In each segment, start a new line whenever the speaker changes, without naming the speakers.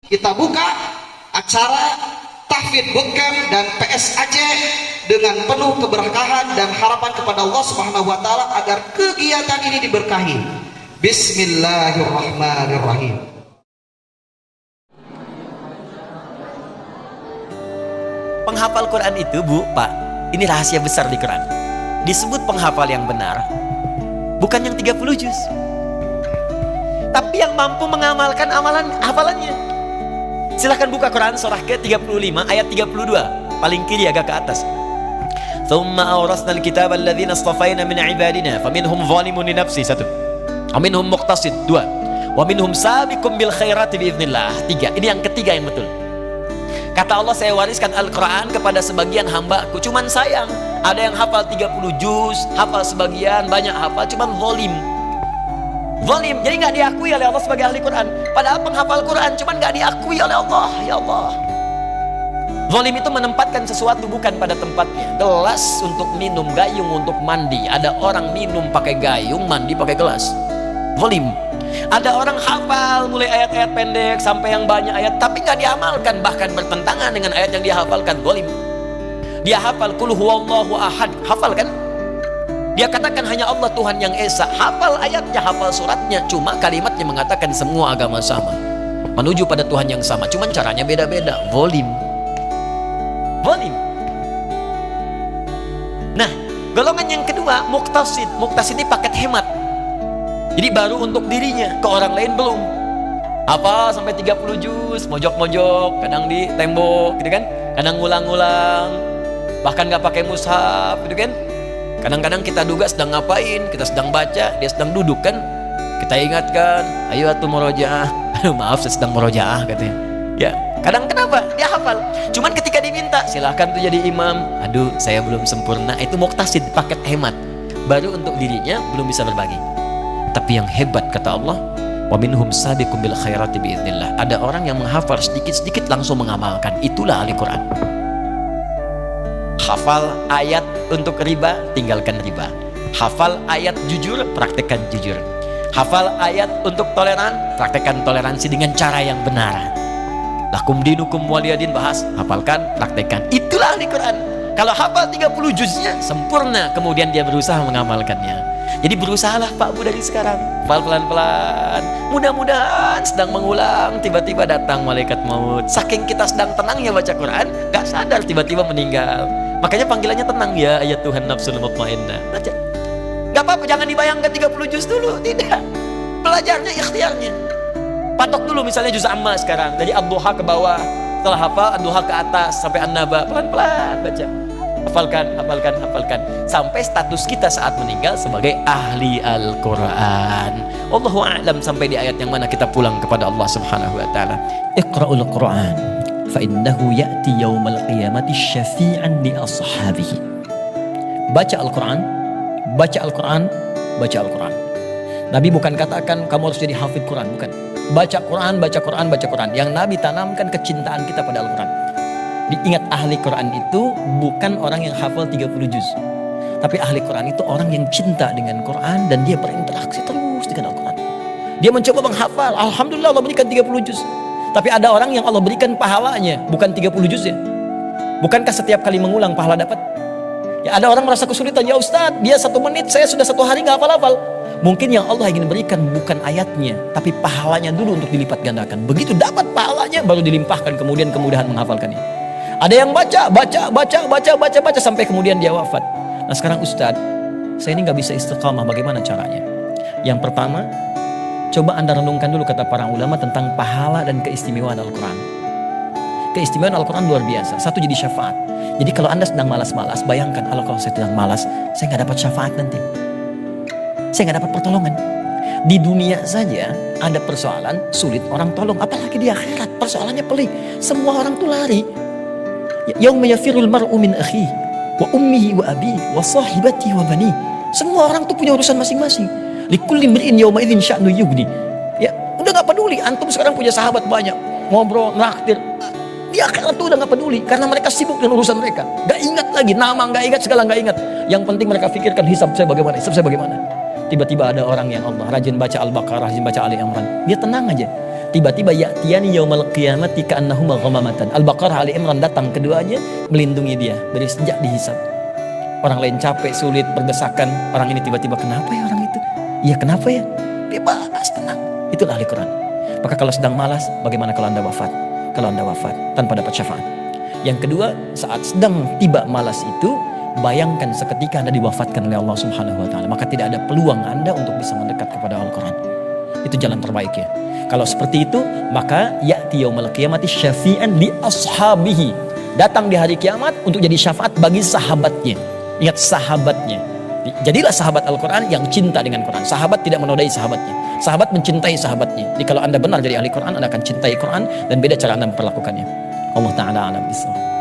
Kita buka acara tahfidz bootcamp dan PSAJ dengan penuh keberkahan dan harapan kepada Allah Subhanahu wa taala agar kegiatan ini diberkahi. Bismillahirrahmanirrahim.
Penghafal Quran itu, Bu, Pak, ini rahasia besar di Quran. Disebut penghafal yang benar bukan yang 30 juz, tapi yang mampu mengamalkan hafalannya. Silahkan buka Quran surah ke-35 ayat 32, paling kiri agak ke atas. Thumma awrasnal kitab alladhina astafayna min ibadina faminhum zalimun li nafsi, 1. Wa minhum muqtasid, 2. Wa minhum sabiqum bil khairati biiznillah, 3. Ini yang ketiga yang betul. Kata Allah, saya wariskan Al-Quran kepada sebagian hambaku. Cuman sayang, ada yang hafal 30 juz, hafal sebagian, banyak hafal, cuman zalim. Zalim, jadi nggak diakui oleh Allah sebagai ahli Quran. Padahal penghafal Quran, cuman nggak diakui oleh Allah. Ya Allah. Zalim itu menempatkan sesuatu bukan pada tempatnya. Gelas untuk minum, gayung untuk mandi. Ada orang minum pakai gayung, mandi pakai gelas. Zalim. Ada orang hafal mulai ayat-ayat pendek sampai yang banyak ayat, tapi nggak diamalkan, bahkan bertentangan dengan ayat yang dihafalkan. Zalim. Dia hafal qul huwallahu ahad, hafal kan? Dia katakan hanya Allah Tuhan yang Esa, hafal ayatnya, hafal suratnya, cuma kalimatnya mengatakan semua agama sama, menuju pada Tuhan yang sama, cuman caranya beda-beda. Zalim. Zalim. Nah, golongan yang kedua, muqtasid. Muqtasid ini paket hemat. Jadi baru untuk dirinya, ke orang lain belum. Apa sampai 30 juz, mojok-mojok, kadang di tembok gitu kan, kadang ngulang-ngulang, bahkan nggak pakai mushaf gitu kan. Kadang-kadang kita duga sedang ngapain, kita sedang baca, dia sedang duduk kan, kita ingatkan, ayo atuh murojaah. Aduh maaf, saya sedang murojaah katanya. Ya, kadang kenapa? Dia hafal. Cuman ketika diminta, silahkan tuh jadi imam. Aduh, saya belum sempurna. Itu muqtasid, paket hemat. Baru untuk dirinya, belum bisa berbagi. Tapi yang hebat kata Allah, wa minhum sabiqum bil khairati biiznillah. Ada orang yang menghafal sedikit-sedikit langsung mengamalkan. Itulah ahli Quran. Hafal ayat untuk riba, tinggalkan riba. Hafal ayat jujur, praktekkan jujur. Hafal ayat untuk toleran, praktekkan toleransi dengan cara yang benar. Lakum dinukum waliyadin, bahas, hafalkan, praktekkan. Itulah ahli Quran. Kalau hafal 30 juznya sempurna, kemudian dia berusaha mengamalkannya. Jadi berusahalah Pak Bu dari sekarang, pelan-pelan. Mudah-mudahan sedang mengulang, tiba-tiba datang malaikat maut. Saking kita sedang tenangnya baca Quran, gak sadar tiba-tiba meninggal. Makanya panggilannya tenang, ya ayat Tuhan nafsul mutmainnah. Baca. Gak apa-apa, jangan dibayangkan 30 juz dulu, tidak. Belajarnya ikhtiarnya. Patok dulu misalnya juz amma sekarang, dari ad-duha ke bawah. Setelah hafal, ad-duha ke atas sampai an-naba, pelan-pelan baca. Hafalkan, hafalkan, hafalkan. Sampai status kita saat meninggal sebagai ahli Al-Quran. Wallahu a'lam sampai di ayat yang mana kita pulang kepada Allah Subhanahu wa taala. Iqra'ul Quran fa innahu ya'ti yaumal qiyamati syafi'an li ashabihi. Baca Al-Quran, baca Al-Quran, baca Al-Quran. Nabi bukan katakan kamu harus jadi hafidz Quran, bukan. Baca Quran, baca Quran, baca Quran. Yang Nabi tanamkan kecintaan kita pada Al-Quran. Diingat ahli Quran itu bukan orang yang hafal 30 juz. Tapi ahli Quran itu orang yang cinta dengan Quran dan dia berinteraksi terus dengan Al-Quran. Dia mencoba menghafal. Alhamdulillah Allah berikan 30 juz. Tapi ada orang yang Allah berikan pahalanya bukan 30 juz ya. Bukankah setiap kali mengulang pahala dapat? Ya, ada orang merasa kesulitan, ya Ustadz, dia 1 menit, saya sudah 1 hari nggak hafal-hafal. Mungkin yang Allah ingin berikan bukan ayatnya, tapi pahalanya dulu untuk dilipat gandakan. Begitu dapat pahalanya, baru dilimpahkan kemudian kemudahan menghafalkannya. Ada yang baca sampai kemudian dia wafat. Nah sekarang Ustadz, saya ini nggak bisa istiqamah, bagaimana caranya? Yang pertama, coba Anda renungkan dulu kata para ulama tentang pahala dan keistimewaan Al-Quran. Keistimewaan Al-Quran luar biasa. Satu, jadi syafaat. Jadi kalau Anda sedang malas-malas, bayangkan kalau saya sedang malas, saya nggak dapat syafaat nanti. Saya nggak dapat pertolongan. Di dunia saja ada persoalan sulit orang tolong, apalagi di akhirat persoalannya pelik. Semua orang tuh lari. Yauma yafirul mar'u min akhihi wa ummihi wa abihi wa sahibatihi wa bani. Semua orang tuh punya urusan masing-masing. Likulli imri'in yauma idzin sya'nu yughni. Ya, udah enggak peduli antum sekarang punya sahabat banyak, ngobrol, naktir. Di akhirat tuh udah enggak peduli karena mereka sibuk dengan urusan mereka. Enggak ingat lagi nama, enggak ingat segala, enggak ingat. Yang penting mereka pikirkan hisab saya bagaimana, hisab saya bagaimana. Tiba-tiba ada orang yang Allah rajin baca Al-Baqarah, rajin baca Ali Imran, dia tenang aja. Tiba-tiba ya'tiyani yaumal qiyamati ka'annahuma ghamamatan. Al-Baqarah, Ali Imran datang keduanya melindungi dia dari sejak dihisab. Orang lain capek, sulit, berdesakan, orang ini tiba-tiba kenapa ya orang itu? Iya kenapa ya? Bebas, tenang. Itulah ahli Quran. Maka kalau sedang malas, bagaimana kalau Anda wafat? Kalau Anda wafat tanpa dapat syafaat. Yang kedua, saat sedang tiba malas itu, bayangkan seketika Anda diwafatkan oleh Allah Subhanahu wa taala, maka tidak ada peluang Anda untuk bisa mendekat kepada Al-Quran. Itu jalan terbaiknya. Kalau seperti itu, maka ya'ti yaumal qiyamati syafi'an li ashabihi. Datang di hari kiamat untuk jadi syafaat bagi sahabatnya. Ingat, sahabatnya. Jadilah sahabat Al-Quran yang cinta dengan Quran. Sahabat tidak menodai sahabatnya. Sahabat mencintai sahabatnya. Jadi kalau Anda benar jadi ahli Quran, Anda akan cintai Quran, dan beda cara Anda memperlakukannya. Allah Ta'ala alam bisawab.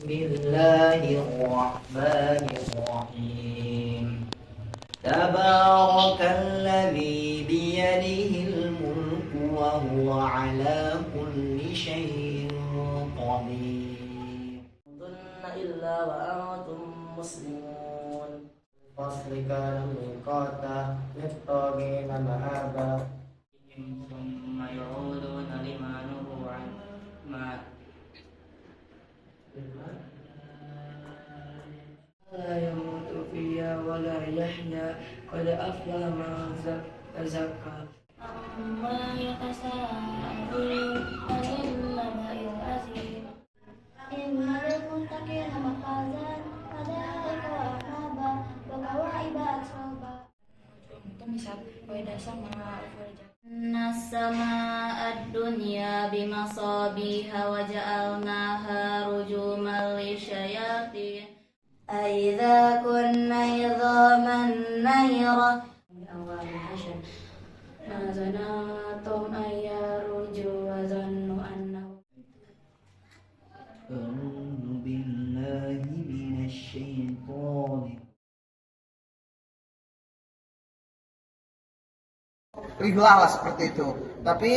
Bismillahirrahmanirrahim. Tabarakalladzi biyadihil mulku wa huwa ala kulli syai'in qadir. Tunna illa wa antum muslimun. Faslika miqata littaqina ma'aba. Thumma yu'uduna lima nuhu an ma لا يموت فيها ولا يحيا قد أفلح من تزكى
عما يتساءلون عن النبأ العظيم إن للمتقين مفازا حدائق وأعنابا وكواعب أترابا السماء الدنيا بمصابيح وجعلناها رجوما للشياطين أإذا كنا عظاما نخرة أول حشر ما ظننتم أن يرجعوا وظنوا أنهم
أعوذ بالله من الشيطان.
Rilah lah seperti itu. Tapi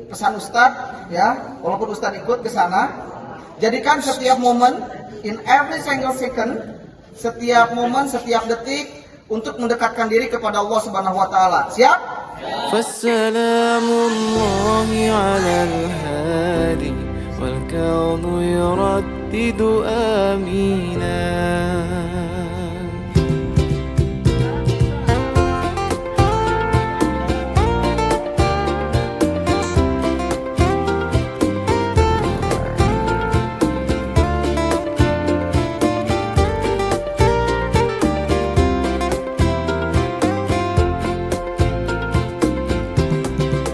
pesan Ustadz ya, walaupun Ustadz ikut ke sana, jadikan setiap momen, in every single second, setiap momen, setiap detik untuk mendekatkan diri kepada Allah Subhanahu wa taala. Siap?
فالسلام الله على الهادي والكون يردد آمينا.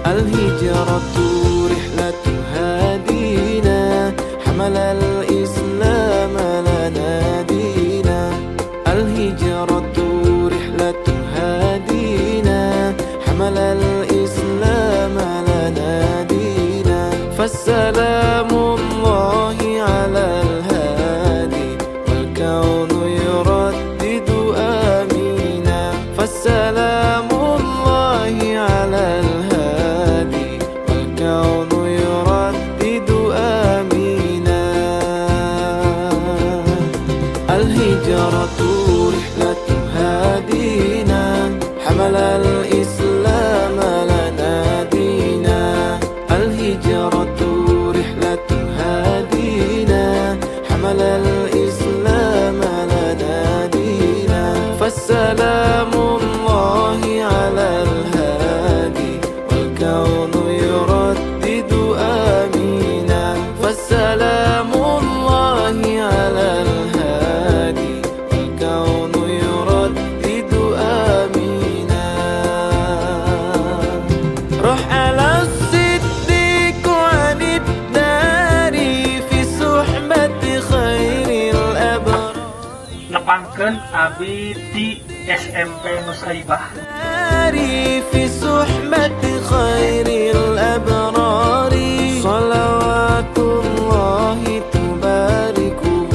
الهجرة رحلة هادينا حمل الإسلام لنا دينا. الهجرة رحلة هادينا حمل الإسلام لنا دينا. فالسلام الله على الهادي والكون يردد آمينا. فالسلام الله على الهادي والكون يردد آمينا.
Pikeun abi di SMP Nusaibah.
في صحبة خير الأبرار صلوات الله تباركه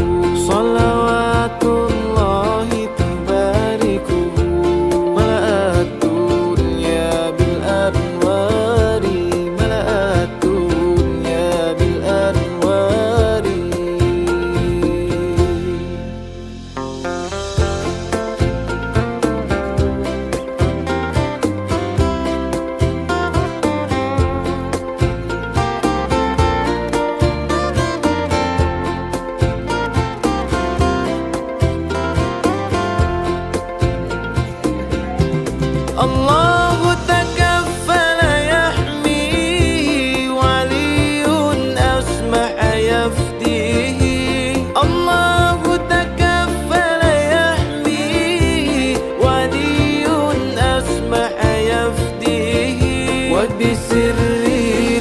صلوات الله تباركه ملأت الدنيا بالأنوار ملأت الدنيا بالأنوار الله تكفل يحميه ولي أسمع يفديه الله تكفل يحميه ولي أسمع يفديه وبسر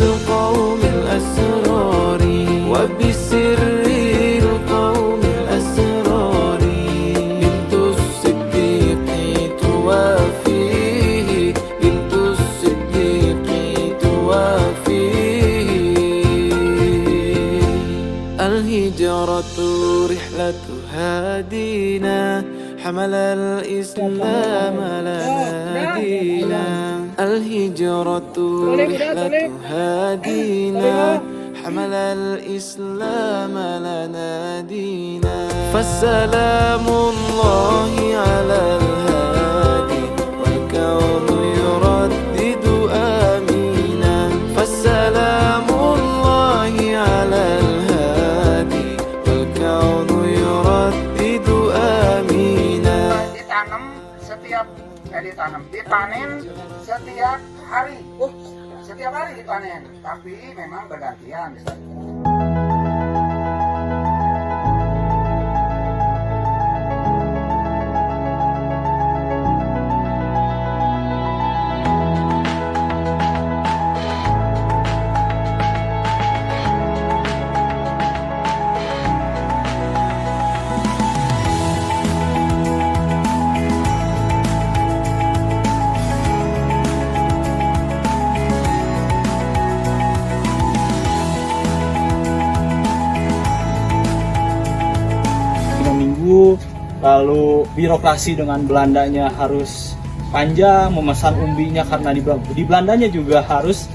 القوم الأسرار وبسر القوم الأسرار بنت الصديق توافيه بنت الصديق توافيه الهجرة رحلة هادينا حمل الإسلام لنا دينا الهجرة رحلة هادينا حمل الإسلام لنا دينا فالسلام الله على الهادي والكون يردد آمينا فالسلام الله على الهادي والكون يردد آمينا
dipanen setiap hari. Setiap hari dipanen, tapi memang bergantian.
Lalu birokrasi dengan Belandanya harus panjang, memesan umbinya karena di Belandanya juga harus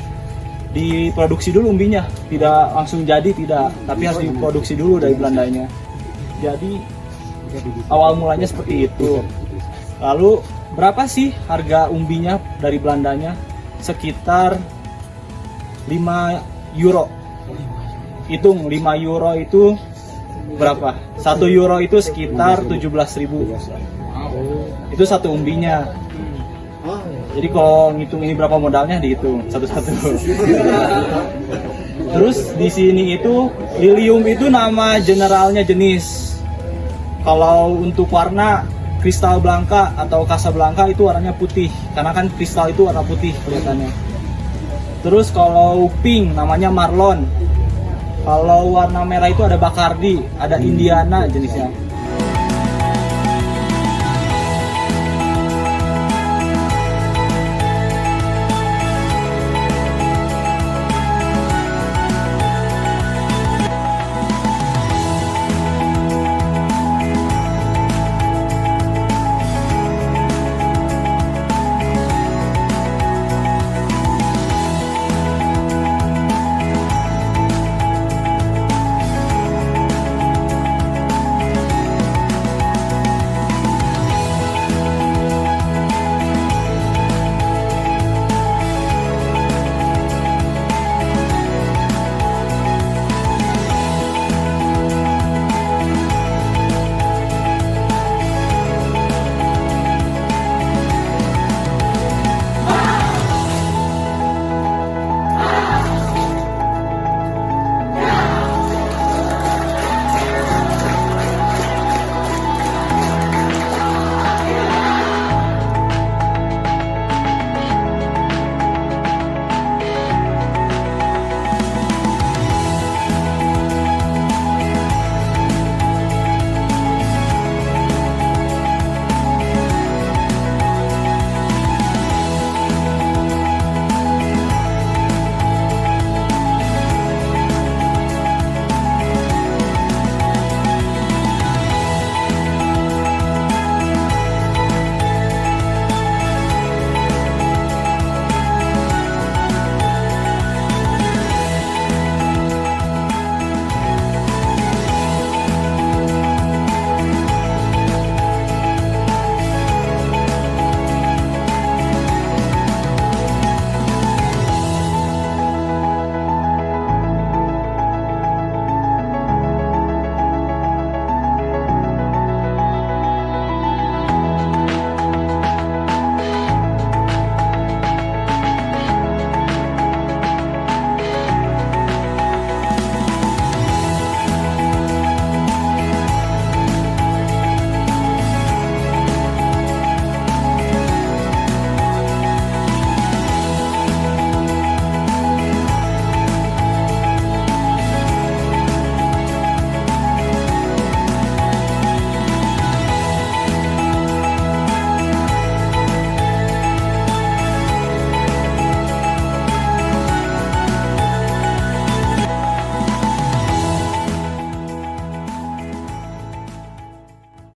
diproduksi dulu umbinya, tidak langsung jadi, tidak, tapi harus diproduksi dulu dari Belandanya. Jadi awal mulanya seperti itu. Lalu berapa sih harga umbinya dari Belandanya? Sekitar 5 euro. Hitung 5 euro itu berapa? 1 euro itu sekitar 17.000. Itu satu umbinya. Jadi kalau ngitung ini berapa modalnya dihitung satu-satu. Terus di sini itu lilium itu nama generalnya jenis. Kalau untuk warna kristal blanca atau Casablanca itu warnanya putih karena kan kristal itu warna putih kelihatannya. Terus kalau pink namanya marlon. Kalau warna merah itu ada Bacardi, ada Indiana jenisnya.